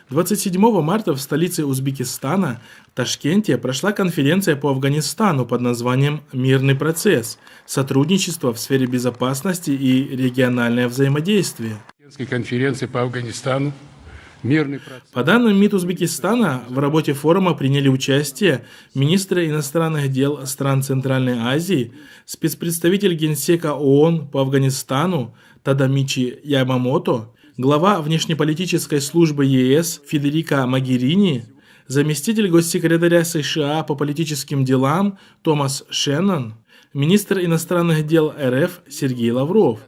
27 марта в столице Узбекистана, Ташкенте, прошла конференция по Афганистану под названием «Мирный процесс. Сотрудничество в сфере безопасности и региональное взаимодействие». Конференции по Афганистану. По данным МИД Узбекистана, в работе форума приняли участие министры иностранных дел стран Центральной Азии, спецпредставитель Генсека ООН по Афганистану Тадамичи Ямамото, глава внешнеполитической службы ЕС Федерика Могерини, заместитель госсекретаря США по политическим делам Томас Шеннон, министр иностранных дел РФ Сергей Лавров.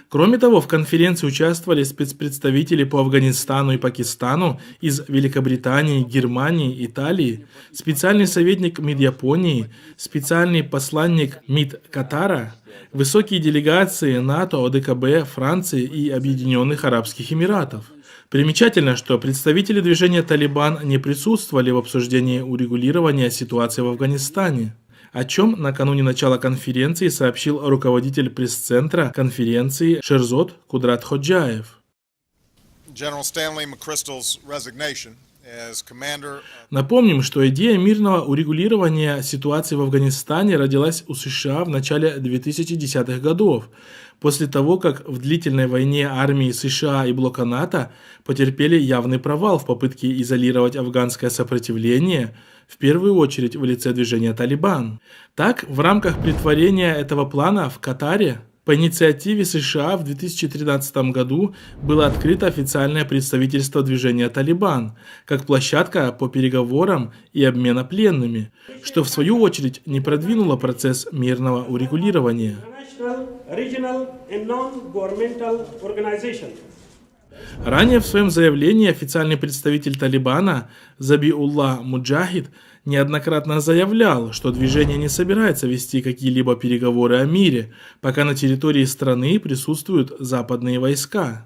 Кроме того, в конференции участвовали спецпредставители по Афганистану и Пакистану из Великобритании, Германии, Италии, специальный советник МИД Японии, специальный посланник МИД Катара, высокие делегации НАТО, ОДКБ, Франции и Объединенных Арабских Эмиратов. Примечательно, что представители движения «Талибан» не присутствовали в обсуждении урегулирования ситуации в Афганистане, о чем накануне начала конференции сообщил руководитель пресс-центра конференции Шерзот Кудрат Ходжаев. Напомним, что идея мирного урегулирования ситуации в Афганистане родилась у США в начале 2010-х годов, после того, как в длительной войне армии США и блока НАТО потерпели явный провал в попытке изолировать афганское сопротивление, в первую очередь в лице движения «Талибан». Так, в рамках претворения этого плана в Катаре по инициативе США в 2013 году было открыто официальное представительство движения «Талибан» как площадка по переговорам и обмена пленными, что в свою очередь не продвинуло процесс мирного урегулирования. Ранее в своем заявлении официальный представитель Талибана Забиулла Муджахид неоднократно заявлял, что движение не собирается вести какие-либо переговоры о мире, пока на территории страны присутствуют западные войска.